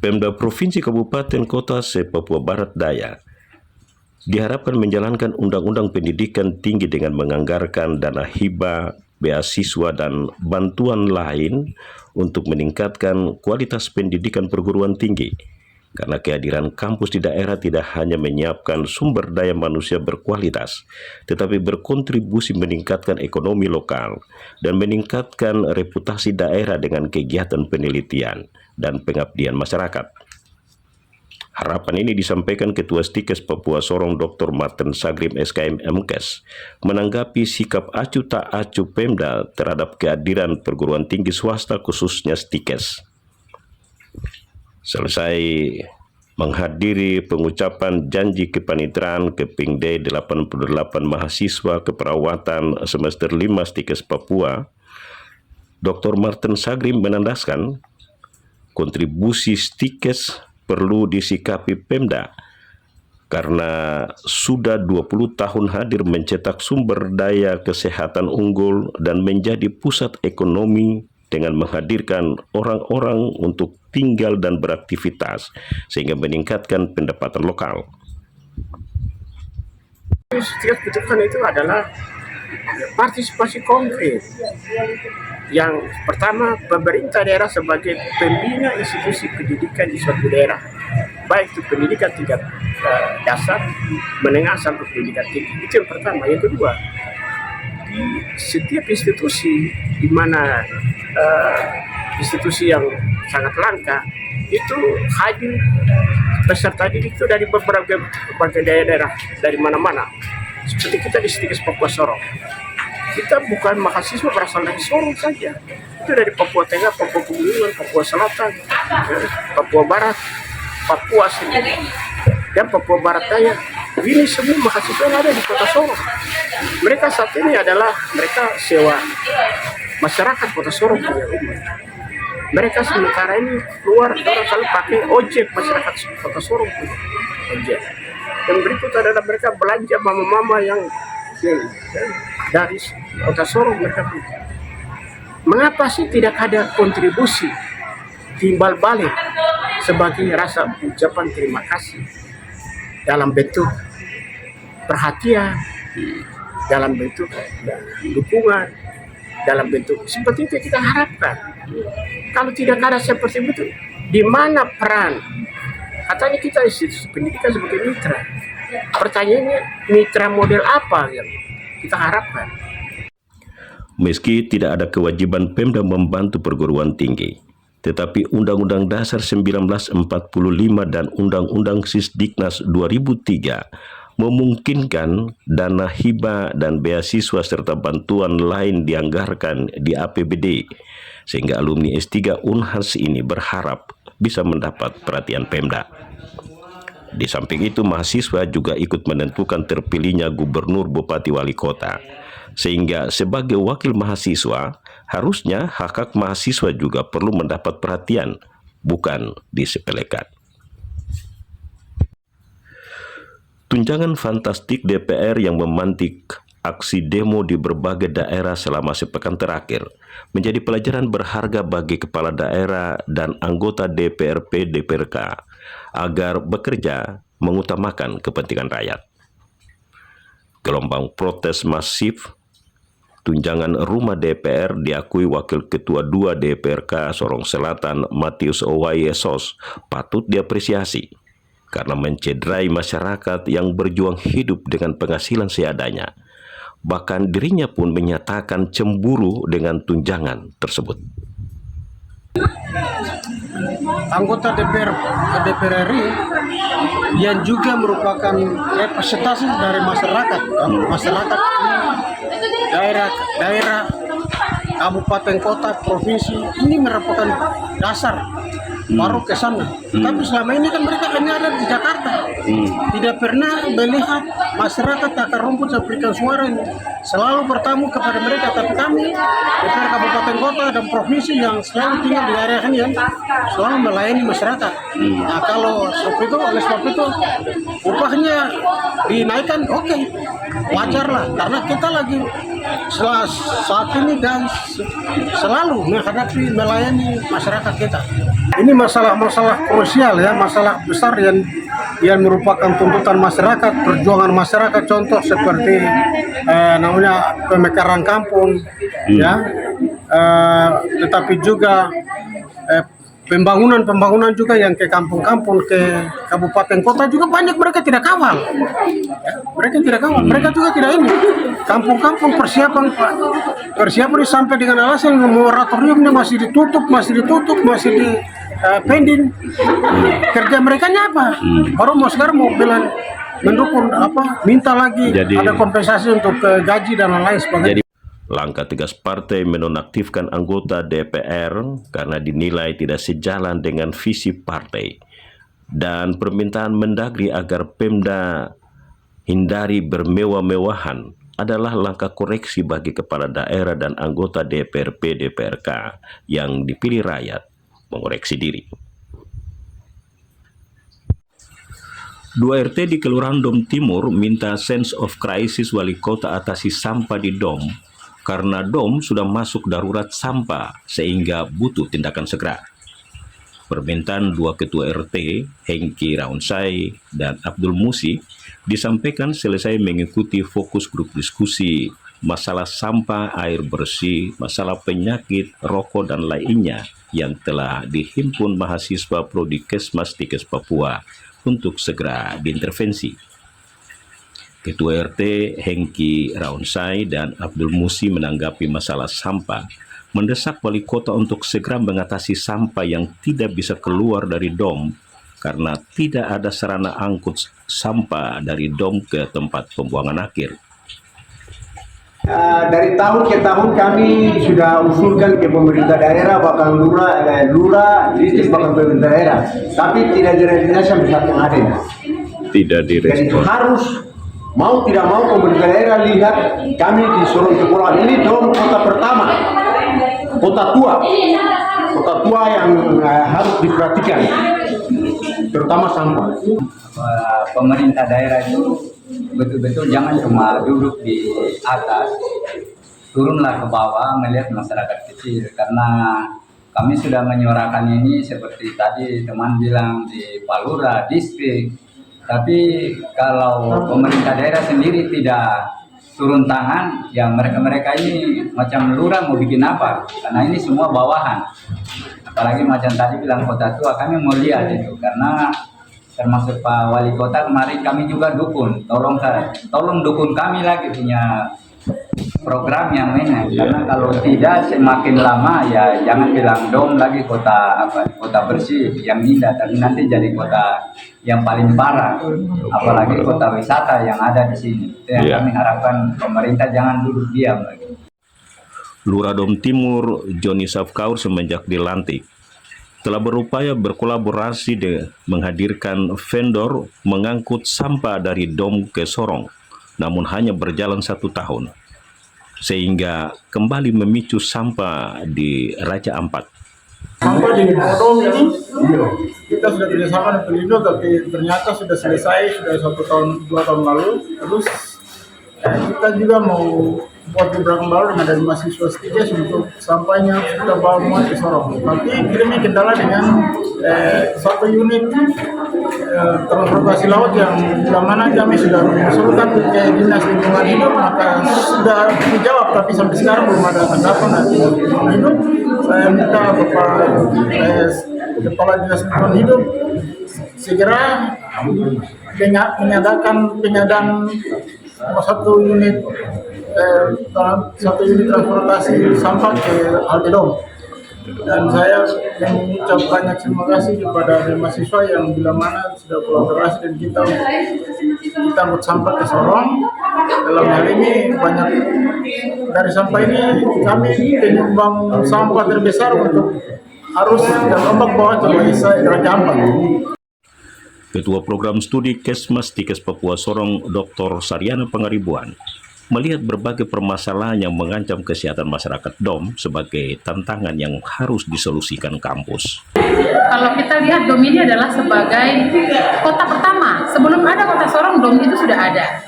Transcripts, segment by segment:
Pemda Provinsi Kabupaten Kota se-Papua Barat Daya diharapkan menjalankan Undang-Undang Pendidikan Tinggi dengan menganggarkan dana hibah, beasiswa, dan bantuan lain untuk meningkatkan kualitas pendidikan perguruan tinggi. Karena kehadiran kampus di daerah tidak hanya menyiapkan sumber daya manusia berkualitas, tetapi berkontribusi meningkatkan ekonomi lokal dan meningkatkan reputasi daerah dengan kegiatan penelitian dan pengabdian masyarakat. Harapan ini disampaikan Ketua Stikes Papua Sorong Dr. Martin Sagrim SKM MKes menanggapi sikap acuh tak acuh Pemda terhadap kehadiran perguruan tinggi swasta khususnya Stikes. Selesai menghadiri pengucapan janji kepanitraan Kepingde 88 mahasiswa keperawatan semester 5 Stikes Papua, Dr. Martin Sagrim menandaskan kontribusi Stikes perlu disikapi Pemda karena sudah 20 tahun hadir mencetak sumber daya kesehatan unggul dan menjadi pusat ekonomi dengan menghadirkan orang-orang untuk tinggal dan beraktivitas sehingga meningkatkan pendapatan lokal. Setiap butuhkan itu adalah partisipasi konkret. Yang pertama, pemerintah daerah sebagai pembina institusi pendidikan di suatu daerah, baik itu pendidikan tingkat dasar, menengah sampai pendidikan tinggi. Itu yang pertama. Yang kedua, di setiap institusi di mana institusi yang sangat langka itu hadir peserta didik itu dari beberapa daerah dari mana-mana. Seperti kita di Stikes Papua Sorong, kita bukan mahasiswa berasal dari Sorong saja, itu dari Papua Tengah, Papua Pegunungan, Papua Selatan, Papua Barat, Papua sendiri, dan Papua Barat Daya. Ini semua mahasiswa yang ada di Kota Sorong. Mereka saat ini adalah mereka sewa masyarakat Kota Sorong punya rumah. Mereka sementara ini keluar kalau pakai ojek masyarakat Kota Sorong punya ojek. Yang berikut adalah mereka belanja mama-mama yang dari Kota Sorong mereka punya. Mengapa sih tidak ada kontribusi timbal balik sebagai rasa ucapan terima kasih dalam bentuk perhatian, dalam bentuk dukungan, dalam bentuk seperti itu kita harapkan. Kalau tidak ada seperti itu, di mana peran? Katanya kita institusi pendidikan sebagai mitra. Pertanyaannya, mitra model apa yang kita harapkan? Meski tidak ada kewajiban Pemda membantu perguruan tinggi, tetapi Undang-Undang Dasar 1945 dan Undang-Undang Sisdiknas 2003 memungkinkan dana hibah dan beasiswa serta bantuan lain dianggarkan di APBD, sehingga alumni S3 Unhas ini berharap bisa mendapat perhatian Pemda. Di samping itu, mahasiswa juga ikut menentukan terpilihnya gubernur, bupati, wali kota, sehingga sebagai wakil mahasiswa, harusnya hak-hak mahasiswa juga perlu mendapat perhatian, bukan disepelekan. Tunjangan fantastik DPR yang memantik aksi demo di berbagai daerah selama sepekan terakhir menjadi pelajaran berharga bagi kepala daerah dan anggota DPRP DPRK agar bekerja mengutamakan kepentingan rakyat. Gelombang protes masif tunjangan rumah DPR diakui Wakil Ketua 2 DPRK Sorong Selatan Matius Owayesos patut diapresiasi karena mencederai masyarakat yang berjuang hidup dengan penghasilan seadanya. Bahkan dirinya pun menyatakan cemburu dengan tunjangan tersebut. Anggota DPR RI yang juga merupakan representasi dari masyarakat daerah, kabupaten, kota, provinsi, ini merupakan dasar baru ke sana. Tapi selama ini kan mereka hanya ada di Jakarta, tidak pernah melihat masyarakat akar rumput yang berikan suara ini. Selalu bertamu kepada mereka, tapi kami DPR kabupaten, kota, dan provinsi yang selalu tinggal di area ini selalu melayani masyarakat. Nah, kalau oleh sebab itu upahnya dinaikkan, oke, wajar lah, karena kita lagi saat ini dan selalu menghadapi melayani masyarakat kita. Ini masalah-masalah krusial ya, masalah besar yang merupakan tuntutan masyarakat, perjuangan masyarakat, contoh seperti namanya pemekaran kampung ya, tetapi juga pembangunan juga yang ke kampung-kampung, ke kabupaten kota juga banyak mereka tidak kawal. Ya, mereka tidak kawal, mereka juga tidak ini. Kampung-kampung persiapan sampai dengan alasan moratoriumnya masih ditutup, masih di pending. Kerja mereka apa? Baru sekarang mau bilang mendukung minta lagi ada kompensasi untuk gaji dan lain sebagainya. Langkah tegas partai menonaktifkan anggota DPR karena dinilai tidak sejalan dengan visi partai, dan permintaan Mendagri agar Pemda hindari bermewah-mewahan adalah langkah koreksi bagi kepala daerah dan anggota DPRP DPRK yang dipilih rakyat mengoreksi diri. 2 RT di Kelurahan Dom Timur minta sense of crisis wali kota atasi sampah di Dom karena Dom sudah masuk darurat sampah sehingga butuh tindakan segera. Permintaan 2 ketua RT, Hengki Raunsai dan Abdul Musi, disampaikan selesai mengikuti fokus grup diskusi masalah sampah, air bersih, masalah penyakit, rokok, dan lainnya yang telah dihimpun mahasiswa Prodi Kesmas Tikes Papua untuk segera diintervensi. Ketua RT Hengki Raunsai dan Abdul Musi menanggapi masalah sampah, mendesak wali kota untuk segera mengatasi sampah yang tidak bisa keluar dari Dom karena tidak ada sarana angkut sampah dari Dom ke tempat pembuangan akhir. Dari tahun ke tahun kami sudah usulkan ke pemerintah daerah, bahkan lurah, distrik, bahkan pemerintah daerah, tapi tidak direalisasi sampai saat yang ada. Tidak Jadi direspon. harus mau tidak mau pemerintah daerah lihat kami di Sorong Kepulauan ini Dom kota pertama, kota tua yang harus diperhatikan, terutama sampah. Pemerintah daerah itu betul-betul jangan cuma duduk di atas, turunlah ke bawah melihat masyarakat kecil, karena kami sudah menyuarakan ini seperti tadi teman bilang di Palura, distrik. Tapi kalau pemerintah daerah sendiri tidak turun tangan, ya mereka ini macam lurah mau bikin apa? Karena ini semua bawahan. Apalagi macam tadi bilang kota tua, kami mau lihat itu, karena termasuk Pak Wali Kota kemarin kami juga dukung, tolong dukung kami lagi punya program yang mana, karena kalau tidak semakin lama ya jangan bilang Dom lagi kota bersih yang indah, tapi nanti jadi kota yang paling parah, apalagi kota wisata yang ada di sini. Itu yang kami harapkan, pemerintah jangan duduk diam lagi. Lurah Dom Timur Joni Safkaur semenjak dilantik telah berupaya berkolaborasi dengan menghadirkan vendor mengangkut sampah dari Dom ke Sorong, namun hanya berjalan 1 tahun, sehingga kembali memicu sampah di Raja Ampat. Sampah di Dom ini kita sudah kerjasama dengan Pelindo, tapi ternyata sudah selesai, sudah 1 tahun 2 tahun lalu. Terus kita juga mau buat beberapa baru dengan dari mahasiswa STIKES untuk sampahnya kita bawa semua ke Sorong. Tapi ini kendala dengan 1 unit transportasi laut yang mana kami sudah mengusulkan ke Dinas Lingkungan Hidup, maka sudah dijawab, tapi sampai sekarang belum ada tanggapan dari Lingkungan Hidup. Saya minta Bapak Kepala Dinas Lingkungan Hidup segera menyatakan penyadaan 1 unit transportasi sampah ke Dom. Dan saya mengucap banyak terima kasih kepada mahasiswa yang bila mana sudah kolaborasi dan kita angkut sampah ke Sorong. Dalam hal ini banyak dari sampah ini kami penyumbang sampah terbesar untuk arus dan ombak bawah Raja Ampat. Ketua Program Studi Kesmas Tikes Papua Sorong, Dr. Saryana Pangaribuan, melihat berbagai permasalahan yang mengancam kesehatan masyarakat Dom sebagai tantangan yang harus disolusikan kampus. Kalau kita lihat Dom ini adalah sebagai kota pertama. Sebelum ada kota Sorong, Dom itu sudah ada.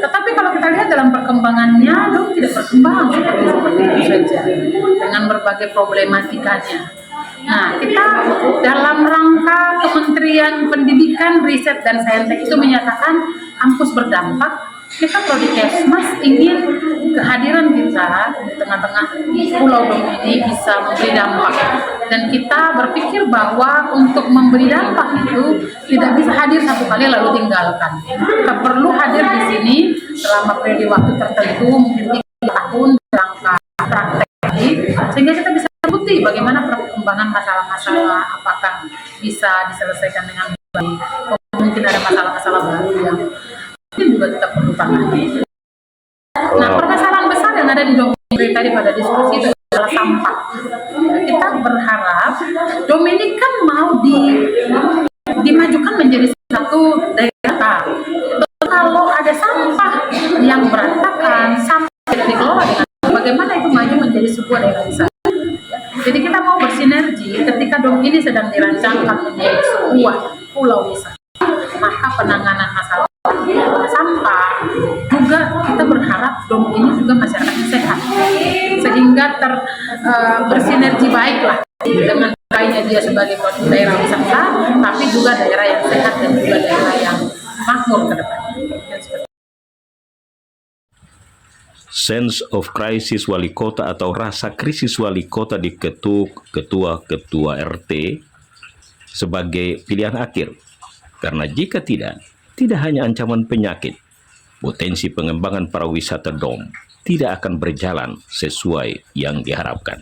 Tetapi kalau kita lihat dalam perkembangannya, dong tidak berkembang seperti itu saja dengan berbagai problematikanya. Nah, kita dalam rangka Kementerian Pendidikan, Riset dan Saintek itu menyatakan kampus berdampak. Kita Prodi Kesmas ingin kehadiran kita di tengah-tengah Pulau Dom ini bisa memberi dampak, dan kita berpikir bahwa untuk memberi dampak itu tidak bisa hadir satu kali lalu tinggalkan. Kita perlu hadir di sini selama periode waktu tertentu, mungkin 3 tahun rangka praktek ini, sehingga kita bisa bukti bagaimana perkembangan masalah-masalah, apakah bisa diselesaikan dengan baik, mungkin ada masalah-masalah baru yang mungkin juga kita perlu tangani. Nah, permasalahan besar yang ada di Dominic tadi pada diskusi itu adalah sampah. Kita berharap Dominic kan mau dimajukan menjadi satu daerah. Kalau ada sampah yang berantakan, sampah tidak dikelola dengan bagaimana itu maju menjadi sebuah daerah wisata. Jadi kita mau bersinergi ketika Dom ini sedang dirancangkan menjadi sebuah pulau wisata. Maka penanganan masalah sampah juga kita berharap Dom ini juga masyarakatnya sehat, sehingga bersinergi baiklah dengan baiknya dia sebagai daerah wisata, tapi juga daerah yang sehat dan juga daerah yang makmur ke depan. Sense of crisis wali kota atau rasa krisis wali kota di ketua RT sebagai pilihan akhir. Karena jika tidak hanya ancaman penyakit, potensi pengembangan pariwisata Dom tidak akan berjalan sesuai yang diharapkan.